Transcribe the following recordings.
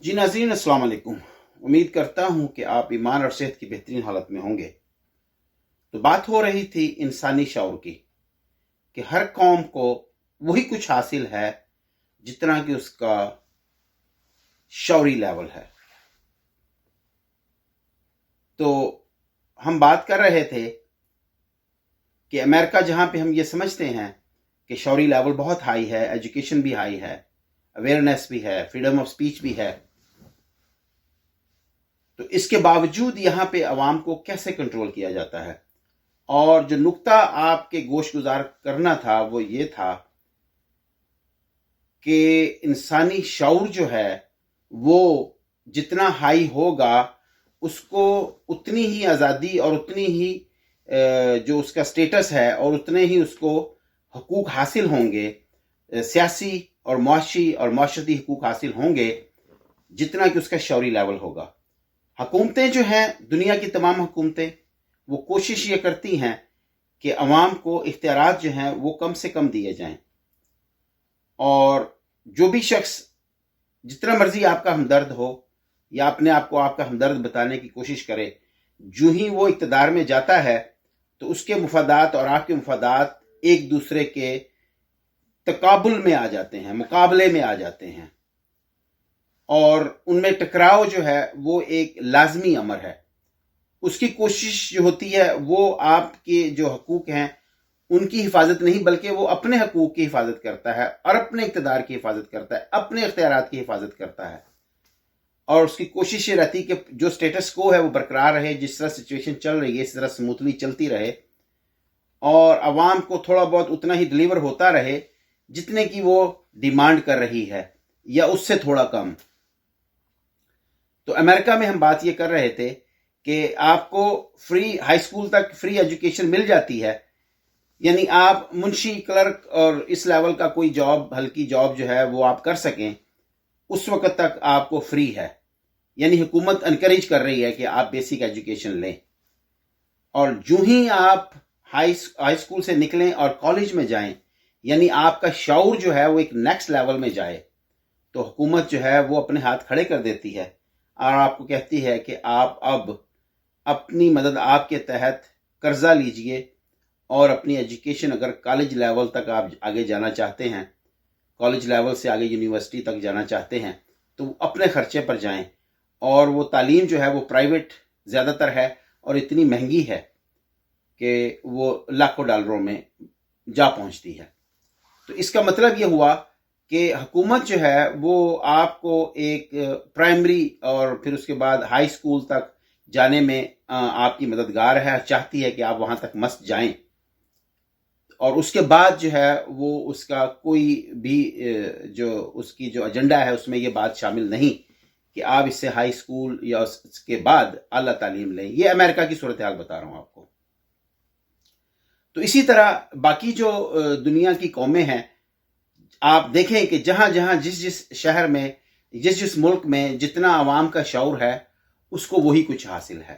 जी नाज़रीन, अस्सलाम वालेकुम। उम्मीद करता हूँ कि आप ईमान और सेहत की बेहतरीन हालत में होंगे। तो बात हो रही थी इंसानी शऊर की, कि हर कौम को वही कुछ हासिल है जितना कि उसका शौरी लेवल है। तो हम बात कर रहे थे कि अमेरिका, जहाँ पे हम ये समझते हैं कि शौरी लेवल बहुत हाई है, एजुकेशन भी हाई है, अवेयरनेस भी है, फ्रीडम ऑफ स्पीच भी है, तो इसके बावजूद यहाँ पे अवाम को कैसे कंट्रोल किया जाता है। और जो नुक्ता आपके गोश गुजार करना था वो ये था कि इंसानी शऊर जो है वो जितना हाई होगा उसको उतनी ही आज़ादी और उतनी ही जो उसका स्टेटस है और उतने ही उसको हकूक हासिल होंगे, सियासी और मुआशी और माशरती हकूक हासिल होंगे जितना कि उसका शौरी लेवल होगा। हुकूमतें जो हैं, दुनिया की तमाम हुकूमतें, वो कोशिश ये करती हैं कि अवाम को इख्तियारात जो हैं वो कम से कम दिए जाएं, और जो भी शख्स जितना मर्जी आपका हमदर्द हो या अपने आप को आपका हमदर्द बताने की कोशिश करे, जो ही वो इक़्तिदार में जाता है तो उसके मुफादात और आपके मुफादात एक दूसरे के तकाबुल में आ जाते हैं, मुकाबले में आ जाते हैं, और उनमें टकराव जो है वो एक लाजमी अमर है। उसकी कोशिश जो होती है वो आपके जो हकूक हैं उनकी हिफाजत नहीं, बल्कि वो अपने हकूक की हिफाजत करता है और अपने इक़्तिदार की हिफाजत करता है, अपने इख्तियारात की हिफाजत करता है। और उसकी कोशिश ये रहती कि जो स्टेटस को है वो बरकरार रहे, जिस तरह सिचुएशन चल रही है इस तरह स्मूथली चलती रहे, और अवाम को थोड़ा बहुत उतना ही डिलीवर होता रहे जितने की वो डिमांड कर रही है या उससे थोड़ा कम। तो अमेरिका में हम बात ये कर रहे थे कि आपको फ्री हाई स्कूल तक फ्री एजुकेशन मिल जाती है, यानी आप मुंशी, क्लर्क और इस लेवल का कोई जॉब, हल्की जॉब जो है वो आप कर सकें, उस वक्त तक आपको फ्री है। यानी हुकूमत एनकरेज कर रही है कि आप बेसिक एजुकेशन लें, और जो ही आप हाई स्कूल से निकलें और कॉलेज में जाएं, यानी आपका शऊर जो है वो एक नेक्स्ट लेवल में जाए, तो हुकूमत जो है वो अपने हाथ खड़े कर देती है और आपको कहती है कि आप अब अपनी मदद आपके तहत कर्जा लीजिए, और अपनी एजुकेशन अगर कॉलेज लेवल तक आप आगे जाना चाहते हैं, कॉलेज लेवल से आगे यूनिवर्सिटी तक जाना चाहते हैं, तो अपने खर्चे पर जाएं। और वो तालीम जो है वो प्राइवेट ज़्यादातर है और इतनी महंगी है कि वो लाखों डॉलरों में जा पहुंचती है। तो इसका मतलब ये हुआ कि हुकूमत जो है वो आपको एक प्राइमरी और फिर उसके बाद हाई स्कूल तक जाने में आपकी मददगार है, चाहती है कि आप वहाँ तक मस्त जाएं, और उसके बाद जो है वो उसका कोई भी जो उसकी जो एजेंडा है उसमें ये बात शामिल नहीं कि आप इससे हाई स्कूल या उसके बाद आला तालीम लें। ये अमेरिका की सूरत हाल बता रहा हूँ आपको। तो इसी तरह बाकी जो दुनिया की कौमें हैं, आप देखें कि जहाँ जहाँ जिस जिस शहर में, जिस जिस मुल्क में जितना आवाम का शऊर है उसको वही कुछ हासिल है।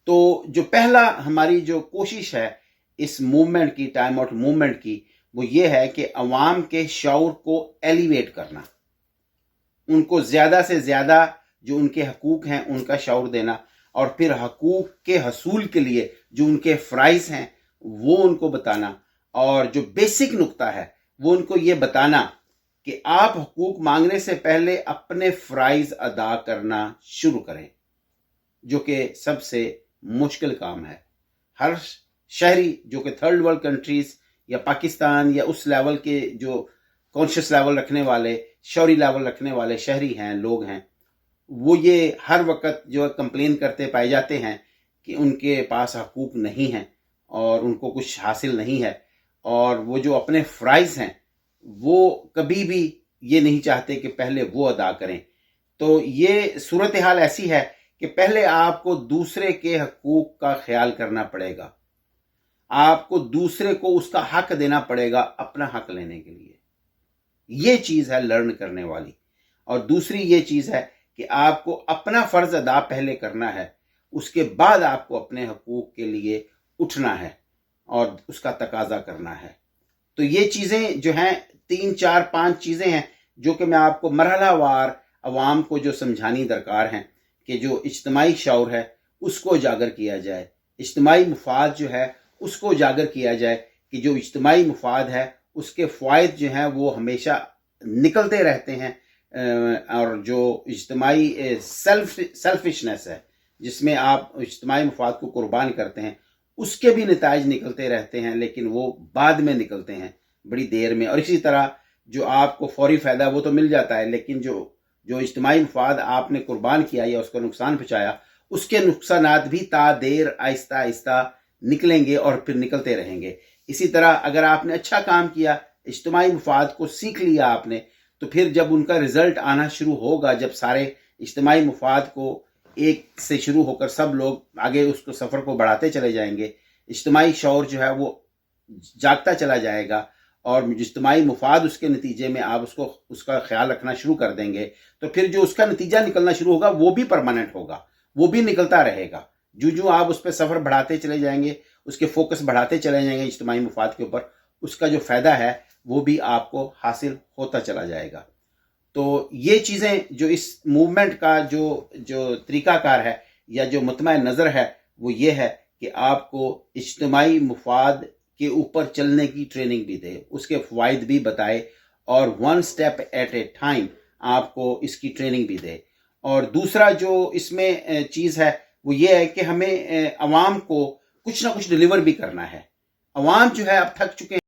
तो जो पहला हमारी जो कोशिश है इस मूवमेंट की, टाइम आउट मूवमेंट की, वो ये है कि अवाम के शऊर को एलिवेट करना, उनको ज़्यादा से ज़्यादा जो उनके हकूक हैं उनका शऊर देना, और फिर हकूक के हसूल के लिए जो उनके फ़राइज़ हैं वो उनको बताना, और जो बेसिक नुक्ता है वो उनको ये बताना कि आप हकूक मांगने से पहले अपने फ़राइज़ अदा करना शुरू करें, जो कि सबसे मुश्किल काम है। हर शहरी जो कि थर्ड वर्ल्ड कंट्रीज़ या पाकिस्तान या उस लेवल के जो कॉन्शियस लेवल रखने वाले, शौरी लेवल रखने वाले शहरी हैं, लोग हैं, वो ये हर वक्त जो कंप्लेन करते पाए जाते हैं कि उनके पास हकूक नहीं हैं और उनको कुछ हासिल नहीं है, और वो जो अपने फ़राइज़ हैं वो कभी भी ये नहीं चाहते कि पहले वो अदा करें। तो ये सूरत हाल ऐसी है कि पहले आपको दूसरे के हकूक का ख्याल करना पड़ेगा, आपको दूसरे को उसका हक देना पड़ेगा अपना हक लेने के लिए। ये चीज़ है लर्न करने वाली। और दूसरी ये चीज़ है कि आपको अपना फ़र्ज़ अदा पहले करना है, उसके बाद आपको अपने हकूक के लिए उठना है और उसका तकाजा करना है। तो ये चीज़ें जो हैं 3, 4, 5 चीज़ें हैं जो कि मैं आपको मरहलावार عوام کو جو سمجھانی درکار ہیں کہ جو اجتماعی شعور ہے اس کو اجاگر کیا جائے، اجتماعی مفاد جو ہے اس کو اجاگر کیا جائے کہ جو اجتماعی مفاد ہے اس کے فوائد جو ہیں وہ ہمیشہ نکلتے رہتے ہیں، اور جو اجتماعی سیلفشنس ہے جس میں آپ اجتماعی مفاد کو قربان کرتے ہیں اس کے بھی نتائج نکلتے رہتے ہیں، لیکن وہ بعد میں نکلتے ہیں، بڑی دیر میں. اور اسی طرح جو آپ کو فوری فائدہ وہ تو مل جاتا ہے، لیکن جو اجتماعی مفاد آپ نے قربان کیا یا اس کو نقصان پہنچایا اس کے نقصانات بھی تا دیر آہستہ آہستہ نکلیں گے اور پھر نکلتے رہیں گے. اسی طرح اگر آپ نے اچھا کام کیا، اجتماعی مفاد کو سیکھ لیا آپ نے، تو پھر جب ان کا رزلٹ آنا شروع ہوگا، جب سارے اجتماعی مفاد کو ایک سے شروع ہو کر سب لوگ آگے اس کو سفر کو بڑھاتے چلے جائیں گے، اجتماعی شعور جو ہے وہ جاگتا چلا جائے گا اور اجتماعی مفاد اس کے نتیجے میں آپ اس کا خیال رکھنا شروع کر دیں گے، تو پھر جو اس کا نتیجہ نکلنا شروع ہوگا وہ بھی پرماننٹ ہوگا، وہ بھی نکلتا رہے گا. جو آپ اس پہ سفر بڑھاتے چلے جائیں گے، اس کے فوکس بڑھاتے چلے جائیں گے اجتماعی مفاد کے اوپر، اس کا جو فائدہ ہے وہ بھی آپ کو حاصل ہوتا چلا جائے گا. تو یہ چیزیں جو اس موومنٹ کا جو طریقہ کار ہے یا جو مطمع نظر ہے وہ یہ ہے کہ آپ کو اجتماعی مفاد کے اوپر چلنے کی ٹریننگ بھی دے، اس کے فوائد بھی بتائے، اور one step at a time آپ کو اس کی ٹریننگ بھی دے. اور دوسرا جو اس میں چیز ہے وہ یہ ہے کہ ہمیں عوام کو کچھ نہ کچھ ڈیلیور بھی کرنا ہے. عوام جو ہے اب تھک چکے ہیں.